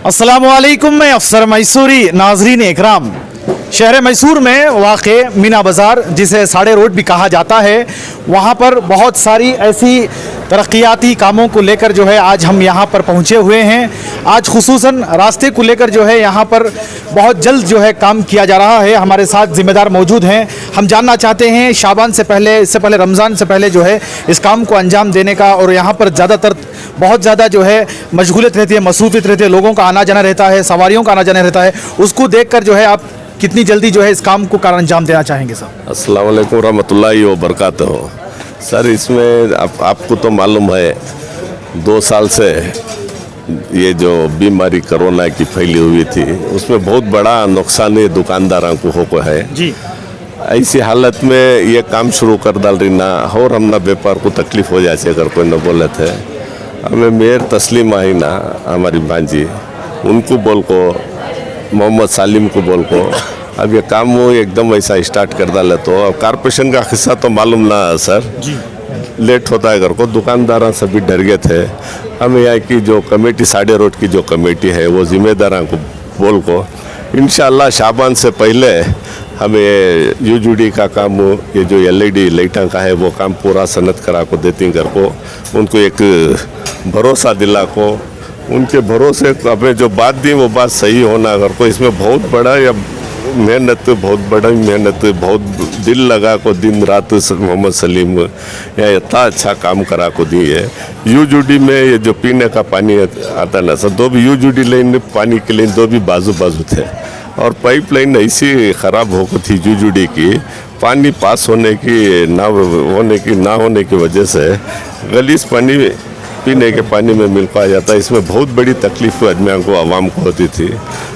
अस्सलामुअलैकुम, मैं अफसर मैसूरी। नाजरीन इकराम, शहर मैसूर में वाक़े मीना बाज़ार, जिसे साड़े रोड भी कहा जाता है, वहाँ पर बहुत सारी ऐसी तरक्याती कामों को लेकर जो है आज हम यहाँ पर पहुँचे हुए हैं। आज खुसूसन रास्ते को लेकर जो है यहाँ पर बहुत जल्द जो है काम किया जा रहा है। हमारे साथ ज़िम्मेदार मौजूद हैं। हम जानना चाहते हैं शाबान से पहले, इससे पहले रमज़ान से पहले जो है इस काम को अंजाम देने का, और यहाँ पर ज़्यादातर बहुत ज़्यादा जो है मशगूलियत रहती है, मसरूफियत रहती है, लोगों का आना जाना रहता है, सवारियों का आना जाना रहता है। उसको देखकर जो है आप कितनी जल्दी जो है इस काम को कार अंजाम देना चाहेंगे सर? अस्सलाम वालेकुम रहमतुल्लाहि व बरकातहू। सर, इसमें आपको तो मालूम है 2 साल से ये जो बीमारी कोरोना की फैली हुई थी, उसमें बहुत बड़ा नुकसान ये दुकानदारों को हो है जी। ऐसी हालत में ये काम शुरू कर डाल रही ना, और हम ना व्यापार को तकलीफ हो जाए अगर कोई न बोले थे। हमें मेयर तस्लीम आई ना, हमारी भांजी, उनको बोल को, मोहम्मद सालिम को बोल को अब ये काम वो एकदम ऐसा स्टार्ट कर डाले। तो अब कारपोरेशन का हिस्सा तो मालूम ना सर जी, लेट होता है घर को। दुकानदार सभी डर गए थे। हमें यहाँ की जो कमेटी, साड़े रोड की जो कमेटी है, वो जिम्मेदारों को बोल को इंशाल्लाह शाबान से पहले हमें यूजुडी का काम, ये जो LED लाइटा का है, वो काम पूरा सनत करा को देती घर को। उनको एक भरोसा दिला को, उनके भरोसे हमें जो बात दी वो बात सही होना घर को। इसमें बहुत बड़ा या मेहनत, बहुत बड़ा मेहनत, बहुत दिल लगा को दिन रात मोहम्मद सलीम या इतना अच्छा काम करा को दी है। यूजुडी में ये जो पीने का पानी आता ना सर, 2 भी यूजुडी लाइन पानी के लिए 2 भी बाजू बाजू थे, और पाइपलाइन ऐसी ख़राब हो थी यूजुडी की, पानी पास होने की ना होने की वजह से गलीस पानी पीने के पानी में मिल पाया जाता है। इसमें बहुत बड़ी तकलीफ आदमियों को, आवाम को होती थी।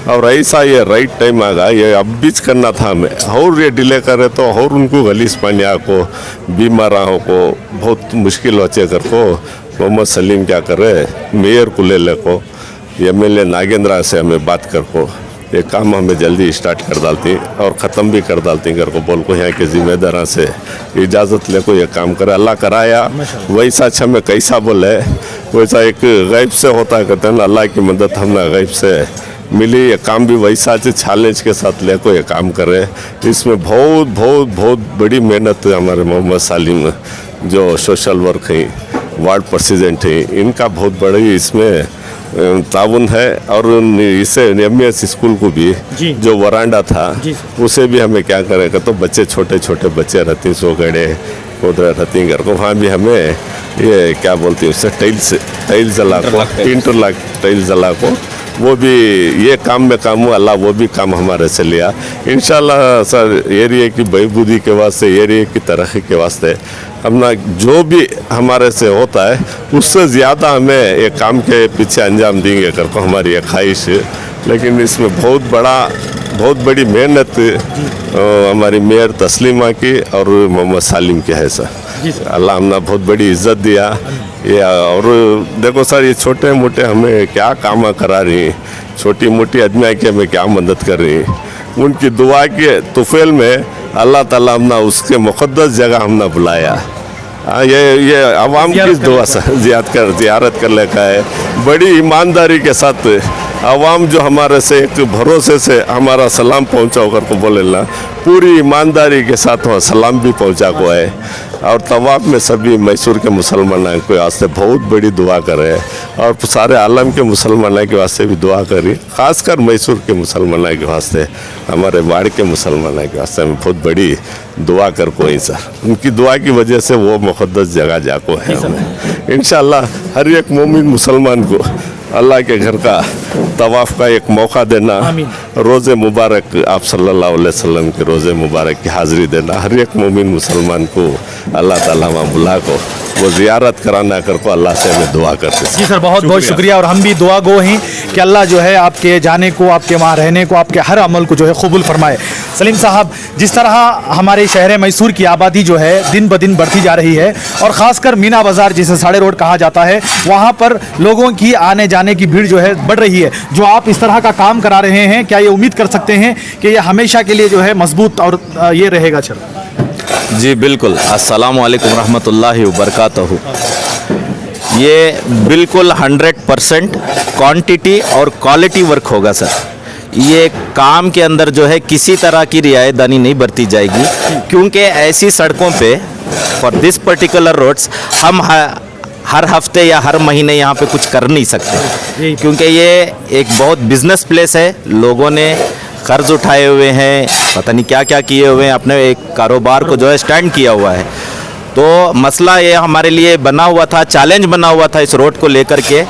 और ऐसा ये राइट टाइम आ गया, ये अब बीच करना था हमें, और ये डिले करे तो और उनको गलीस पानी को, बीमारों को बहुत मुश्किल होचे कर को। मोहम्मद सलीम क्या करे, मेयर को ले को, MLA नागेंद्रा से हमें बात कर को ये काम हमें जल्दी स्टार्ट कर डालती और ख़त्म भी कर डालती घर को। बोल को यहाँ के ज़िम्मेदारों से इजाज़त ले को ये काम करे। अल्लाह कराया वैसा अच्छा में कैसा बोले वैसा एक गैब से होता है, कहते हैं ना, अल्लाह की मदद हमने गैब से मिली। ये काम भी वैसा चैलेंज के साथ ले को ये काम करे। इसमें बहुत बहुत बहुत बड़ी मेहनत हमारे मोहम्मद सालिम जो सोशल वर्क हैं, वार्ड प्रेसिडेंट हैं, इनका बहुत बड़ी इसमें ताउन है। और इसे MS स्कूल को भी जो वरांडा था उसे भी हमें क्या करेगा, तो बच्चे छोटे छोटे बच्चे रहते, सो गड़े उधर रहती घर को, वहाँ भी हमें ये क्या बोलती है उससे टाइल जला को, इंटरलॉक टाइल जला को, वो भी ये काम में काम हुआ। अल्लाह वो भी काम हमारे से लिया इंशाल्लाह। सर, एरिया की बहबूदी के वास्ते, एरिया की तरक्की के वास्ते हमने जो भी हमारे से होता है उससे ज़्यादा हमें ये काम के पीछे अंजाम देंगे कर को हमारी ये ख्वाहिश है। लेकिन इसमें बहुत बड़ी मेहनत हमारी मेयर तस्लीमा की और मोहम्मद सालिम की है सर। अल्लाह हमने बहुत बड़ी इज्जत दिया ये। और देखो सर, ये छोटे मोटे हमें क्या काम करा रही हैं, छोटी मोटी आदमियाँ की हमें क्या मदद कर रही हैं। उनकी दुआ के तुफेल में अल्लाह ताला हमने उसके मुक़द्दस जगह हमने बुलाया। ये आवाम की दुआ से ज़ियारत कर लेका है। बड़ी ईमानदारी के साथ आवाम जो हमारे से एक भरोसे से हमारा सलाम पहुँचा होकर को बोले ना, पूरी ईमानदारी के साथ वहाँ सलाम भी पहुँचा को है। और तवाफ में सभी मैसूर के मुसलमानों के वास्ते बहुत बड़ी दुआ कर रहे हैं, और सारे आलम के मुसलमानों के वास्ते भी दुआ करी। ख़ासकर मैसूर के मुसलमानों के वास्ते, हमारे वाड़ के मुसलमानों के वास्ते में बहुत बड़ी दुआ कर को ही सर। उनकी दुआ की वजह से वो मुक़द्दस जगह जाको है। इंशाल्लाह हर एक मोमिन मुसलमान को अल्लाह के घर का तवाफ़ का एक मौका देना, रोज़े मुबारक आप सल्लल्लाहु अलैहि वसल्लम के रोज़े मुबारक की हाज़िरी देना, हर एक मोमिन मुसलमान को अल्लाह ताला वहाँ बुला को वो ज़ियारत कराना कर को अल्लाह से हमें दुआ करते हैं। जी सर, बहुत बहुत शुक्रिया। और हम भी दुआ गो हैं कि अल्लाह जो है आपके जाने को, आपके वहाँ रहने को, आपके हर अमल को जो है कबूल फरमाए। सलीम साहब, जिस तरह हमारे शहर मैसूर की आबादी जो है दिन ब दिन बढ़ती जा रही है, और ख़ासकर मीना बाज़ार जिसे साड़े रोड कहा जाता है, वहाँ पर लोगों की आने जाने की भीड़ जो है बढ़ रही है। जो आप इस तरह का काम करा रहे हैं, क्या ये उम्मीद कर सकते हैं कि ये हमेशा के लिए जो है मजबूत और ये रहेगा? चलो जी बिल्कुल। अस्सलामु अलैकुम रहमतुल्लाहि व बरकातहू। ये बिल्कुल 100% क्वांटिटी और क्वालिटी वर्क होगा सर। ये काम के अंदर जो है किसी तरह की रियायतदानी नहीं बरती जाएगी, क्योंकि ऐसी सड़कों पे फॉर दिस पर्टिकुलर रोड्स हम हर हफ्ते या हर महीने यहाँ पे कुछ कर नहीं सकते, क्योंकि ये एक बहुत बिजनेस प्लेस है। लोगों ने कर्ज उठाए हुए हैं, पता नहीं क्या क्या किए हुए हैं, अपने एक कारोबार को जो है स्टैंड किया हुआ है। तो मसला ये हमारे लिए बना हुआ था, चैलेंज बना हुआ था इस रोड को लेकर के।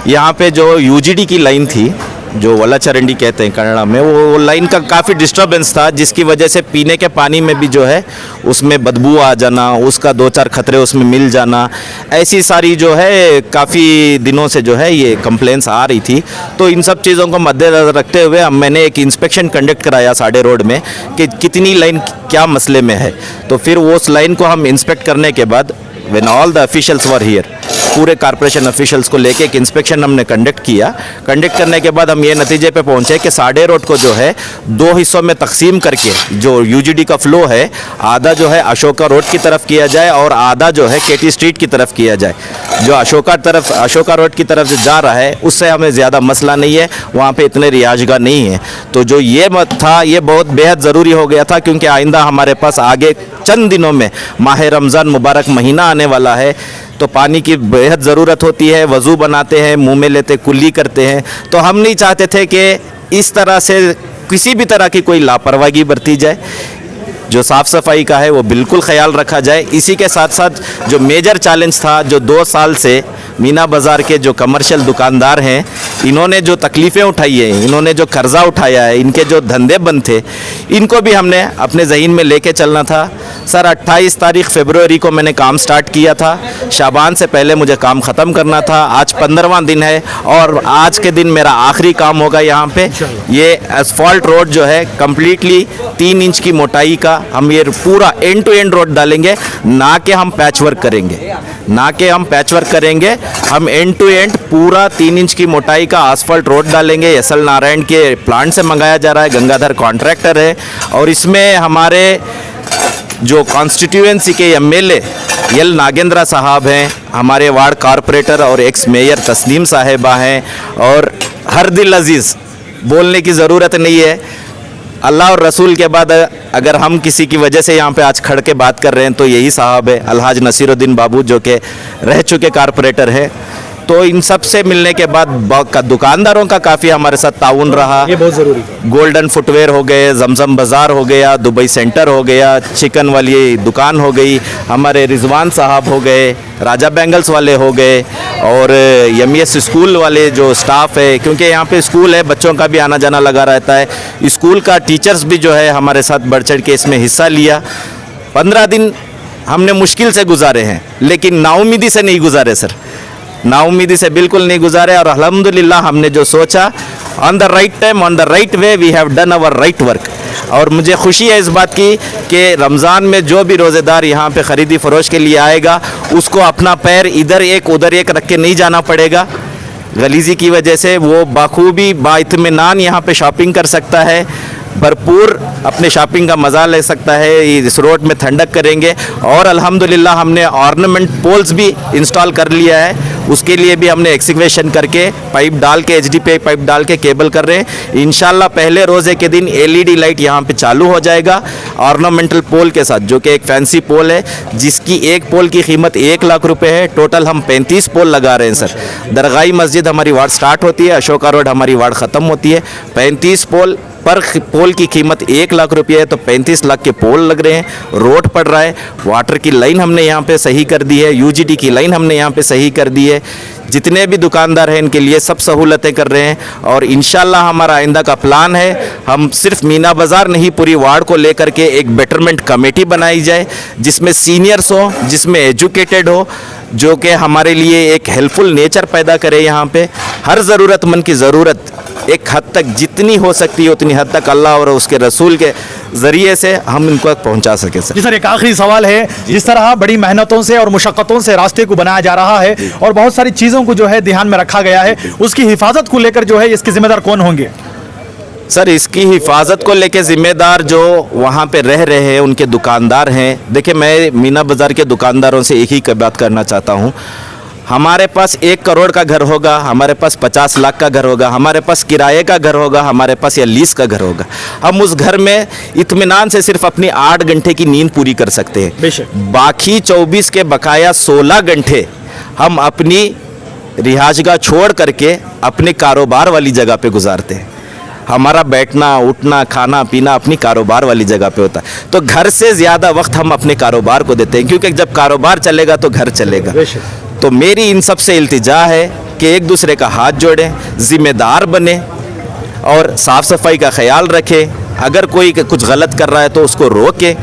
यहाँ पे जो यूजीडी की लाइन थी, जो वल्लाचरंडी कहते हैं कन्नड़ा में, वो लाइन का काफ़ी डिस्टर्बेंस था, जिसकी वजह से पीने के पानी में भी जो है उसमें बदबू आ जाना, उसका 2-4 खतरे उसमें मिल जाना, ऐसी सारी जो है काफ़ी दिनों से जो है ये कंप्लेंट्स आ रही थी। तो इन सब चीज़ों को मद्देनजर रखते हुए मैंने एक इंस्पेक्शन कंडक्ट कराया साड़े रोड में कि कितनी लाइन क्या मसले में है। तो फिर उस लाइन को हम इंस्पेक्ट करने के बाद when all the officials were here, पूरे कॉर्पोरेशन ऑफिशियल्स को लेके एक इंस्पेक्शन हमने कंडक्ट किया। कंडक्ट करने के बाद हम ये नतीजे पे पहुंचे कि साड़े रोड को जो है 2 हिस्सों में तकसीम करके जो यूजीडी का फ्लो है, आधा जो है अशोका रोड की तरफ किया जाए और आधा जो है केटी स्ट्रीट की तरफ किया जाए। जो अशोका रोड की तरफ जो जा रहा है उससे हमें ज़्यादा मसला नहीं है, वहाँ पर इतने रियाजगाह नहीं है। तो जो ये मत था, ये बहुत बेहद ज़रूरी हो गया था, क्योंकि आइंदा हमारे पास आगे चंद दिनों में माह रमज़ान मुबारक महीना आने वाला है, तो पानी की बेहद ज़रूरत होती है। वज़ू बनाते हैं, मुंह में लेते, कुल्ली करते हैं। तो हम नहीं चाहते थे कि इस तरह से किसी भी तरह की कोई लापरवाही बरती जाए। जो साफ़ सफाई का है वो बिल्कुल ख्याल रखा जाए। इसी के साथ साथ जो मेजर चैलेंज था, जो 2 साल से मीना बाज़ार के जो कमर्शियल दुकानदार हैं, इन्होंने जो तकलीफ़ें उठाई हैं, इन्होंने जो कर्ज़ा उठाया है, इनके जो धंधे बंद थे, इनको भी हमने अपने ज़हीन में लेके चलना था। सर 28 तारीख फरवरी को मैंने काम स्टार्ट किया था, शाबान से पहले मुझे काम ख़त्म करना था। आज 15वां दिन है और आज के दिन मेरा आखिरी काम होगा यहाँ पे। ये एसफॉल्ट रोड जो है कम्प्लीटली 3 इंच की मोटाई का हम ये पूरा एंड टू एंड रोड डालेंगे, ना कि हम पैच वर्क करेंगे, हम एंड टू एंड पूरा 3 इंच की मोटाई का आसफल्ट रोड डालेंगे। एसएल नारायण के प्लांट से मंगाया जा रहा है, गंगाधर कॉन्ट्रैक्टर है, और इसमें हमारे जो कॉन्स्टिट्यूएंसी के एमएलए एल नागेंद्र साहब हैं, हमारे वार्ड कॉरपोरेटर और एक्स मेयर तस्नीम साहिबा हैं, और हर दिल अजीज़, बोलने की ज़रूरत नहीं है। अल्लाह और रसूल के बाद अगर हम किसी की वजह से यहाँ पे आज खड़ के बात कर रहे हैं तो यही साहब है, अलहाज नसीरुद्दीन बाबू, जो कि रह चुके कॉरपोरेटर हैं। तो इन सब से मिलने के बाद दुकानदारों का काफ़ी हमारे साथ ताउन रहा। ये बहुत ज़रूरी है। गोल्डन फुटवेयर हो गए, जमजम बाज़ार हो गया, दुबई सेंटर हो गया, चिकन वाली दुकान हो गई, हमारे रिजवान साहब हो गए, राजा बैंगल्स वाले हो गए, और एमईएस स्कूल वाले जो स्टाफ है, क्योंकि यहाँ पे स्कूल है, बच्चों का भी आना जाना लगा रहता है। स्कूल का टीचर्स भी जो है हमारे साथ बढ़ चढ़ के इसमें हिस्सा लिया। 15 दिन हमने मुश्किल से गुजारे हैं, लेकिन नाउमीदी से नहीं गुजारे सर, नाउमीदी से बिल्कुल नहीं गुजारे। और अल्हम्दुलिल्लाह हमने जो सोचा, on the right time, on the right way, we have done our right work. और मुझे खुशी है इस बात की कि रमज़ान में जो भी रोज़ेदार यहाँ पे ख़रीदी फ़रोश के लिए आएगा, उसको अपना पैर इधर एक उधर एक रख के नहीं जाना पड़ेगा। गलीज़ी की वजह से वो बाखूबी बाइत्मीनान यहाँ पे शॉपिंग कर सकता है, भरपूर अपने शॉपिंग का मज़ा ले सकता है। इस रोड में ठंडक करेंगे, और अल्हम्दुलिल्लाह हमने ऑर्नामेंट पोल्स भी इंस्टॉल कर लिया है। उसके लिए भी हमने एक्सकवेशन करके पाइप डाल के, एचडीपीआई पाइप डाल के केबल कर रहे हैं। इंशाल्लाह पहले रोज़े के दिन एलईडी लाइट यहाँ पे चालू हो जाएगा ऑर्नामेंटल पोल के साथ, जो कि एक फैंसी पोल है, जिसकी एक पोल की कीमत 1 लाख रुपए है। टोटल हम 35 पोल लगा रहे हैं सर। दरगाही मस्जिद हमारी वार्ड स्टार्ट होती है, अशोका रोड हमारी वार्ड ख़त्म होती है। 35 पोल पर पोल की कीमत 1 लाख रुपये है, तो 35 लाख के पोल लग रहे हैं। रोड पड़ रहा है, वाटर की लाइन हमने यहाँ पे सही कर दी है, यूजीडी की लाइन हमने यहाँ पे सही कर दी है। जितने भी दुकानदार हैं इनके लिए सब सहूलतें कर रहे हैं, और इंशाल्लाह हमारा आइंदा का प्लान है, हम सिर्फ मीना बाज़ार नहीं, पूरी वार्ड को लेकर के एक बेटरमेंट कमेटी बनाई जाए, जिसमें सीनियर्स हो, जिसमें एजुकेटेड हो, जो कि हमारे लिए एक हेल्पफुल नेचर पैदा करे। यहाँ पे हर ज़रूरतमंद की ज़रूरत एक हद तक जितनी हो सकती है उतनी हद तक अल्लाह और उसके रसूल के ज़रिए से हम इनको पहुंचा सके सर। जी सर, एक आखिरी सवाल है, जिस तरह बड़ी मेहनतों से और मुशक्क़तों से रास्ते को बनाया जा रहा है और बहुत सारी चीज़ों को जो है ध्यान में रखा गया है, उसकी हिफाजत को लेकर जो है इसके जिम्मेदार कौन होंगे? सर, इसकी हिफाजत को लेके ज़िम्मेदार जो वहाँ पे रह रहे हैं उनके दुकानदार हैं। देखिए, मैं मीना बाज़ार के दुकानदारों से एक ही बात करना चाहता हूँ, हमारे पास 1 करोड़ का घर होगा, हमारे पास 50 लाख का घर होगा, हमारे पास किराए का घर होगा, हमारे पास या लीज का घर होगा। हम उस घर में इत्मीनान से सिर्फ अपनी 8 घंटे की नींद पूरी कर सकते हैं। बेशक। बाकी 24 के बकाया 16 घंटे हम अपनी रिहाजगाह छोड़ करके अपने कारोबार वाली जगह पे गुजारते हैं। हमारा बैठना उठना खाना पीना अपनी कारोबार वाली जगह पे होता है। तो घर से ज़्यादा वक्त हम अपने कारोबार को देते हैं, क्योंकि जब कारोबार चलेगा तो घर चलेगा। तो मेरी इन सब से इल्तिजा है कि एक दूसरे का हाथ जोड़ें, ज़िम्मेदार बने और साफ़ सफाई का ख्याल रखें। अगर कोई कुछ गलत कर रहा है तो उसको रोके,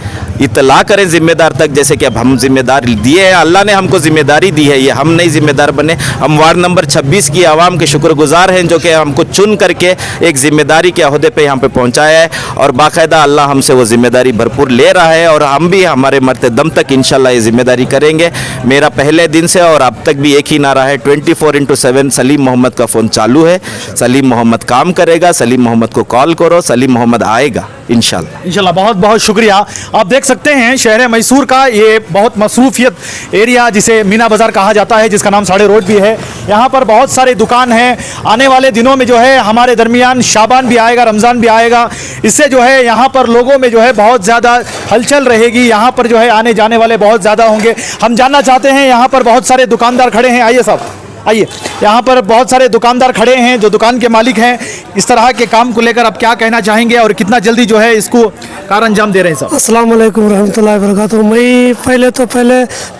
इतला करें ज़िम्मेदार तक, जैसे कि अब हम जिम्मेदारी दिए हैं, अल्लाह ने हमको ज़िम्मेदारी दी है, ये हम नहीं ज़िम्मेदार बने। हम वार्ड नंबर 26 की आवाम के शुक्रगुजार हैं जो कि हमको चुन करके एक ज़िम्मेदारी के अहदे पे यहाँ पे पहुँचाया है, और बाकायदा अल्लाह हमसे वो ज़िम्मेदारी भरपूर ले रहा है, और हम भी हमारे मरते दम तक इंशाल्लाह ये ज़िम्मेदारी करेंगे। मेरा पहले दिन से और अब तक भी एक ही नारा है, 24/7 सलीम मोहम्मद का फ़ोन चालू है। सलीम मोहम्मद काम करेगा, सलीम मोहम्मद को कॉल करो, सलीम मोहम्मद आएगा इंशाल्लाह। बहुत बहुत शुक्रिया। आप देख सकते हैं शहर मैसूर का ये बहुत मसरूफियत एरिया जिसे मीना बाज़ार कहा जाता है, जिसका नाम साड़े रोड भी है। यहाँ पर बहुत सारे दुकान हैं। आने वाले दिनों में जो है हमारे दरमियान शाबान भी आएगा, रमज़ान भी आएगा। इससे जो है यहाँ पर लोगों में जो है बहुत ज़्यादा हलचल रहेगी। यहाँ पर जो है आने जाने वाले बहुत ज़्यादा होंगे। हम जानना चाहते हैं, यहाँ पर बहुत सारे दुकानदार खड़े हैं। आइए साहब, आइए। यहाँ पर बहुत सारे दुकानदार खड़े हैं जो दुकान के मालिक हैं। इस तरह के काम को लेकर आप क्या कहना चाहेंगे और कितना जल्दी जो है इसको कार अंजाम दे रहे हैं साहब? अस्सलाम वालेकुम रहमतुल्लाहि व बरकातुहू। मैं पहले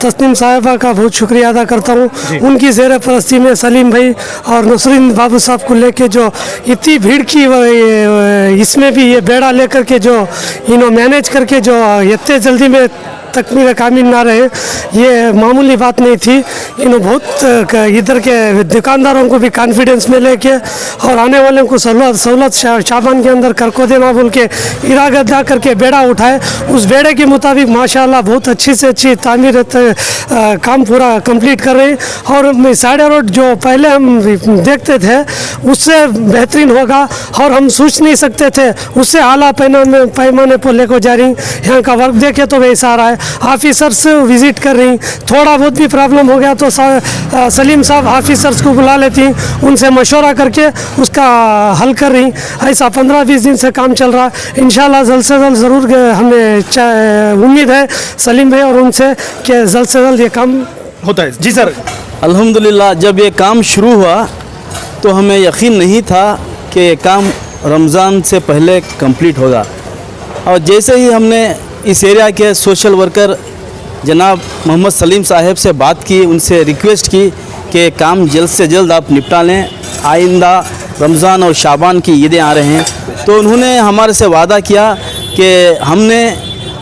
तस्नीम साहिबा का बहुत शुक्रिया अदा करता हूँ। उनकी ज़ेर परस्ती में सलीम भाई और नसरुद्दीन बाबू साहब को लेके जो इतनी भीड़ की, इसमें भी ये बेड़ा लेकर के जो इन्हों मैनेज करके जो इतने जल्दी में तकमील कामिल ना रहे, ये मामूली बात नहीं थी। इन्होंने बहुत इधर के दुकानदारों को भी कॉन्फिडेंस में लेके और आने वाले को सहूलत शाबान के अंदर कर को देना बोल के इरादा करके बेड़ा उठाए। उस बेड़े के मुताबिक माशाल्लाह बहुत अच्छी से अच्छी तामीर काम पूरा कंप्लीट कर रहे हैं। और साड़े रोड जो पहले हम देखते थे उससे बेहतरीन होगा, और हम सोच नहीं सकते थे उससे आला पैमाने पर लेकर जा रही। यहाँ का वर्क देखे तो वैसा आ रहा है। ऑफिसर्स विजिट कर रही, थोड़ा बहुत भी प्रॉब्लम हो गया तो सलीम साहब ऑफिसर्स को बुला लेती, उनसे मशवरा करके उसका हल कर रही। ऐसा 15-20 दिन से काम चल रहा है। इंशाल्लाह जल्द से जल्द ज़रूर हमें उम्मीद है सलीम भाई और उनसे कि जल्द से जल्द ये काम होता है। जी सर। अल्हम्दुलिल्लाह, जब ये काम शुरू हुआ तो हमें यकीन नहीं था कि ये काम रमज़ान से पहले कंप्लीट होगा। और जैसे ही हमने इस एरिया के सोशल वर्कर जनाब मोहम्मद सलीम साहब से बात की, उनसे रिक्वेस्ट की कि काम जल्द से जल्द आप निपटा लें, आइंदा रमज़ान और शाबान की ईदें आ रहे हैं, तो उन्होंने हमारे से वादा किया कि हमने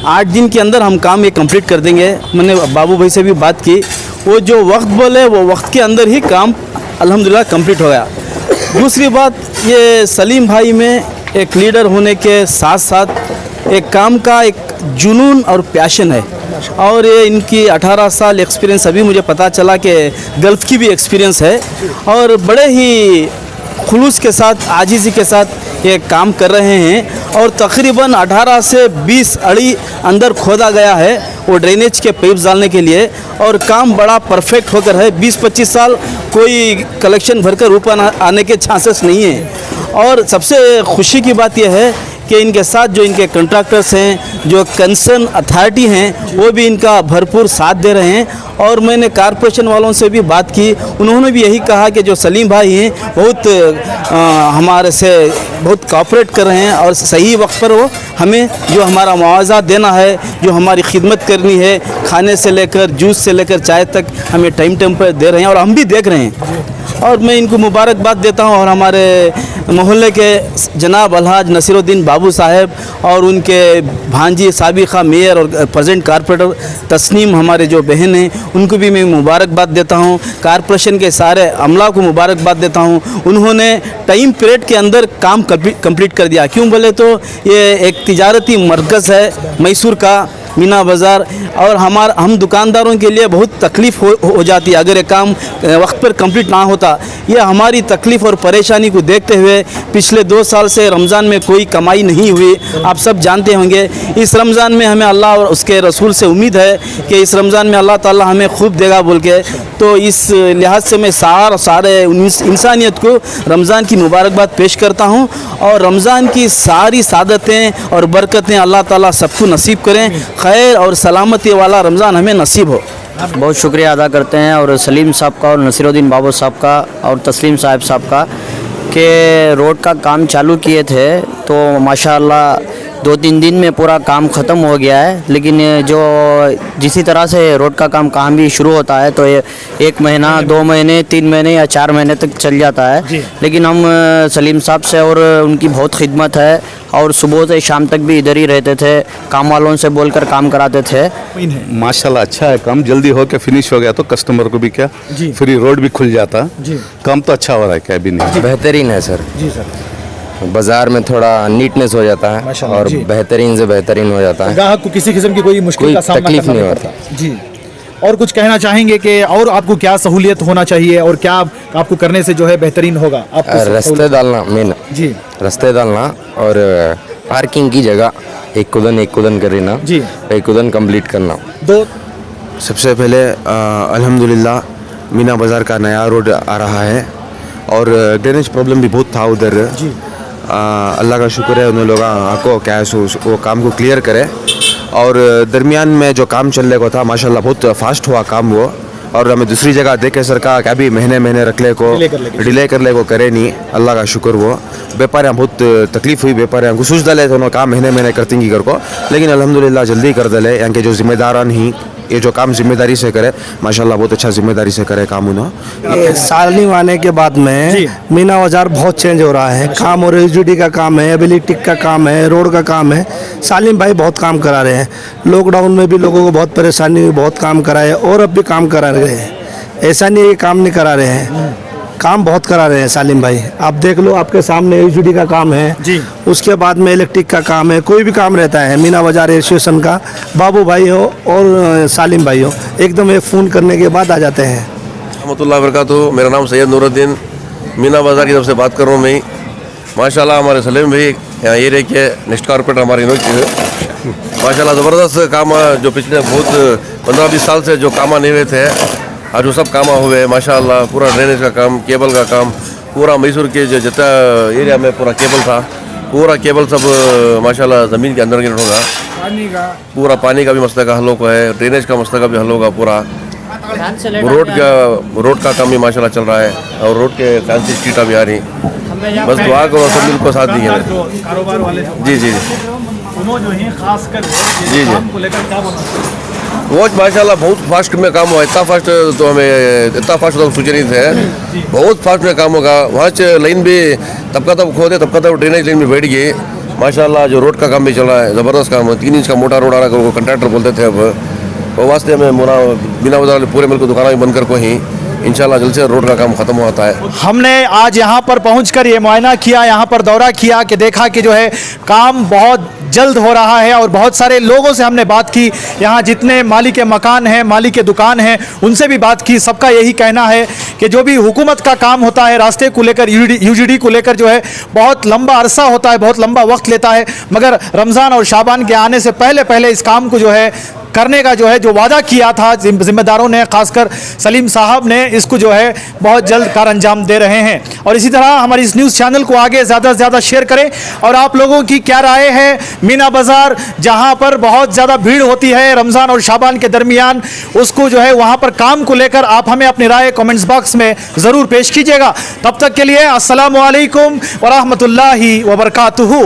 8 दिन के अंदर हम काम ये कंप्लीट कर देंगे। मैंने बाबू भाई से भी बात की, वो जो वक्त बोले वो वक्त के अंदर ही काम अल्हम्दुलिल्लाह कंप्लीट हो गया। दूसरी बात, ये सलीम भाई में एक लीडर होने के साथ साथ एक काम का एक जुनून और पैशन है। और ये इनकी 18 साल एक्सपीरियंस, अभी मुझे पता चला कि गल्फ़ की भी एक्सपीरियंस है, और बड़े ही खुलूस के साथ, आजिज़ी के साथ ये काम कर रहे हैं। और तकरीबन 18 से 20 अड़ी अंदर खोदा गया है वो ड्रेनेज के पाइप डालने के लिए, और काम बड़ा परफेक्ट होकर है। 20-25 साल कोई कलेक्शन भरकर ऊपर आने के चांसेस नहीं है। और सबसे खुशी की बात यह है कि इनके साथ जो इनके कॉन्ट्रैक्टर्स हैं, जो कंसर्न अथॉरिटी हैं, वो भी इनका भरपूर साथ दे रहे हैं। और मैंने कारपोरेशन वालों से भी बात की, उन्होंने भी यही कहा कि जो सलीम भाई हैं बहुत हमारे से बहुत कोऑपरेट कर रहे हैं, और सही वक्त पर वो हमें जो हमारा मुआवजा देना है, जो हमारी खिदमत करनी है, खाने से लेकर जूस से लेकर चाय तक हमें टाइम पर दे रहे हैं, और हम भी देख रहे हैं। और मैं इनको मुबारकबाद देता हूँ। और हमारे मोहल्ले के जनाब अलहाज नसीरुद्दीन बाबू साहब और उनके भांजी साबिका मेयर और प्रेजेंट कारपोरेटर तस्नीम हमारे जो बहन हैं, उनको भी मैं मुबारकबाद देता हूँ। कारपोरेशन के सारे अमला को मुबारकबाद देता हूँ। उन्होंने टाइम पीरियड के अंदर काम कंप्लीट कर दिया। क्यों बोले तो ये एक तिजारती मरकज़ है मैसूर का, मीना बाज़ार, और हम दुकानदारों के लिए बहुत तकलीफ़ हो जाती है अगर ये काम वक्त पर कंप्लीट ना होता। ये हमारी तकलीफ़ और परेशानी को देखते हुए पिछले 2 साल से रमज़ान में कोई कमाई नहीं हुई। आप सब जानते होंगे इस रमज़ान में हमें अल्लाह और उसके रसूल से उम्मीद है कि इस रमज़ान में अल्लाह ताला हमें खूब देगा बोल के। तो इस लिहाज से मैं सारे इंसानियत को रमज़ान की मुबारकबाद पेश करता हूँ, और रमज़ान की सारी सादतें और बरकतें अल्लाह ताला सबको नसीब करें। खैर और सलामती वाला रमज़ान हमें नसीब हो। बहुत शुक्रिया अदा करते हैं और सलीम साहब का और नसीरुद्दीन बाबू साहब का और तस्लीम साहब का कि रोड का काम चालू किए थे, तो माशाअल्लाह 2-3 दिन में पूरा काम ख़त्म हो गया है। लेकिन जो जिसी तरह से रोड का काम भी शुरू होता है तो 1 महीना, 2 महीने, 3 महीने या 4 महीने तक चल जाता है। लेकिन हम सलीम साहब से और उनकी बहुत खिदमत है, और सुबह से शाम तक भी इधर ही रहते थे, काम वालों से बोलकर काम कराते थे। माशाल्लाह अच्छा है, काम जल्दी हो के फिनिश हो गया तो कस्टमर को भी क्या फ्री रोड भी खुल जाता। काम तो अच्छा हो रहा है, क्या भी नहीं। बेहतरीन है सर। जी सर, बाजार में थोड़ा नीटनेस हो जाता है और बेहतरीन से बेहतरीन हो जाता है। ग्राहक को किसी किस्म की कोई मुश्किल का सामना तकलीफ नहीं करना होता। जी, और कुछ कहना चाहेंगे कि और आपको क्या सहूलियत होना चाहिए और क्या आपको करने से जो है बेहतरीन होगा? रास्ते डालना मेन जी, रास्ते डालना और पार्किंग की जगह एक कुदन करना जी, एक कुदन कंप्लीट करना। सबसे पहले अल्हम्दुलिल्लाह मीना बाज़ार का नया रोड आ रहा है, और ड्रेनेज प्रॉब्लम भी बहुत था उधर जी। अल्लाह का शुक्र है, उन लोगों को क्या है वो काम को क्लियर करे, और दरमियान में जो काम चलने को था माशाल्लाह बहुत फास्ट हुआ काम वो। और हमें दूसरी जगह देखे सरकार क्या भी महीने रखले को डिले कर ले को करे नहीं, अल्लाह का शुक्र वो। व्यापारियाँ बहुत तकलीफ हुई, व्यापारियाँ को सोच डाले थे काम महीने करती कर को, लेकिन अल्हम्दुलिल्लाह जल्दी कर दले। यहाँ के जो जिम्मेदारान ही ये जो काम जिम्मेदारी से करे माशाल्लाह बहुत अच्छा जिम्मेदारी से करे काम उन्होंने। सालिम आने के बाद में मीना बाज़ार बहुत चेंज हो रहा है। काम और एसडीडी का काम है, एबिलिटिक का काम है, रोड का काम है। सालिम भाई बहुत काम करा रहे हैं। लॉकडाउन में भी लोगों को बहुत परेशानी हुई, बहुत काम कराए, और अब भी काम करा रहे हैं। ऐसा नहीं है काम नहीं करा रहे हैं, काम बहुत करा रहे हैं सालिम भाई। आप देख लो, आपके सामने एसडीडी का काम है जी, उसके बाद में इलेक्ट्रिक का काम है, कोई भी काम रहता है मीना बाज़ार एसोसिएशन का, बाबू भाई हो और सालिम भाई हो, एकदम एक फ़ोन करने के बाद आ जाते हैं। रहमतुल्लाह बरकातहू। मेरा नाम सैयद नूरुद्दीन, मीना बाज़ार की तरफ से बात कर रहा हूँ मैं। माशाल्लाह हमारे सलीम भाई यहाँ एरिया के नेक्स्ट कारपोरेटर हमारे इन्होंने माशाल्लाह ज़बरदस्त काम जो पिछले बहुत 15-20 साल से जो काम नहीं हुए थे आज वो सब काम हुए माशाल्लाह। पूरा ड्रेनेज का काम, केबल का काम, पूरा मैसूर के जो जितना एरिया में पूरा केबल था, पूरा केबल सब माशाल्लाह ज़मीन के अंदर गिर होगा। पूरा पानी का भी मसले का हल होगा है, ड्रेनेज का मसले का भी हल होगा। पूरा रोड का काम भी माशाल्लाह चल रहा है, और रोड के फैंसी स्ट्रीट भी आ रही। बस दुआ करो सब मिलकर साथ दिए। जी जी जी जी वो माशाल्लाह बहुत फास्ट में काम हुआ। इतना फास्ट तो हमें इतना फास्ट तो सोचे नहीं थे, बहुत फास्ट में काम होगा। वहाँ से लाइन भी तब का तब खोदे, तब का तब ड्रेनेज लाइन में बैठ गई माशाल्लाह। जो रोड का काम भी चल रहा है ज़बरदस्त काम है। 3 इंच का मोटा रोड आ रहा है, कंट्रैक्टर बोलते थे। अब वो वास्ते में मीना बाज़ार पूरे मिल को दुकान भी बंद कर को ही इंशाल्लाह जल्द से रोड का काम खत्म होता है। हमने आज यहाँ पर पहुँचकर ये मुआयना किया, यहाँ पर दौरा किया कि देखा कि जो है काम बहुत जल्द हो रहा है, और बहुत सारे लोगों से हमने बात की। यहाँ जितने मालिक के मकान हैं, मालिक के दुकान हैं, उनसे भी बात की। सबका यही कहना है कि जो भी हुकूमत का काम होता है रास्ते को लेकर, यूजीडी को लेकर जो है बहुत लंबा अरसा होता है, बहुत लंबा वक्त लेता है। मगर रमज़ान और शाबान के आने से पहले इस काम को जो है करने का जो है जो वादा किया था जिम्मेदारों ने, खासकर सलीम साहब ने, इसको जो है बहुत जल्द कार अंजाम दे रहे हैं। और इसी तरह हमारी इस न्यूज़ चैनल को आगे ज़्यादा से ज़्यादा शेयर करें। और आप लोगों की क्या राय है मीना बाज़ार, जहां पर बहुत ज़्यादा भीड़ होती है रमज़ान और शाबान के दरमियान, उसको जो है वहां पर काम को लेकर आप हमें अपनी राय कमेंट्स बॉक्स में ज़रूर पेश कीजिएगा। तब तक के लिए अस्सलामु अलैकुम व रहमतुल्लाहि व बरकातुहू।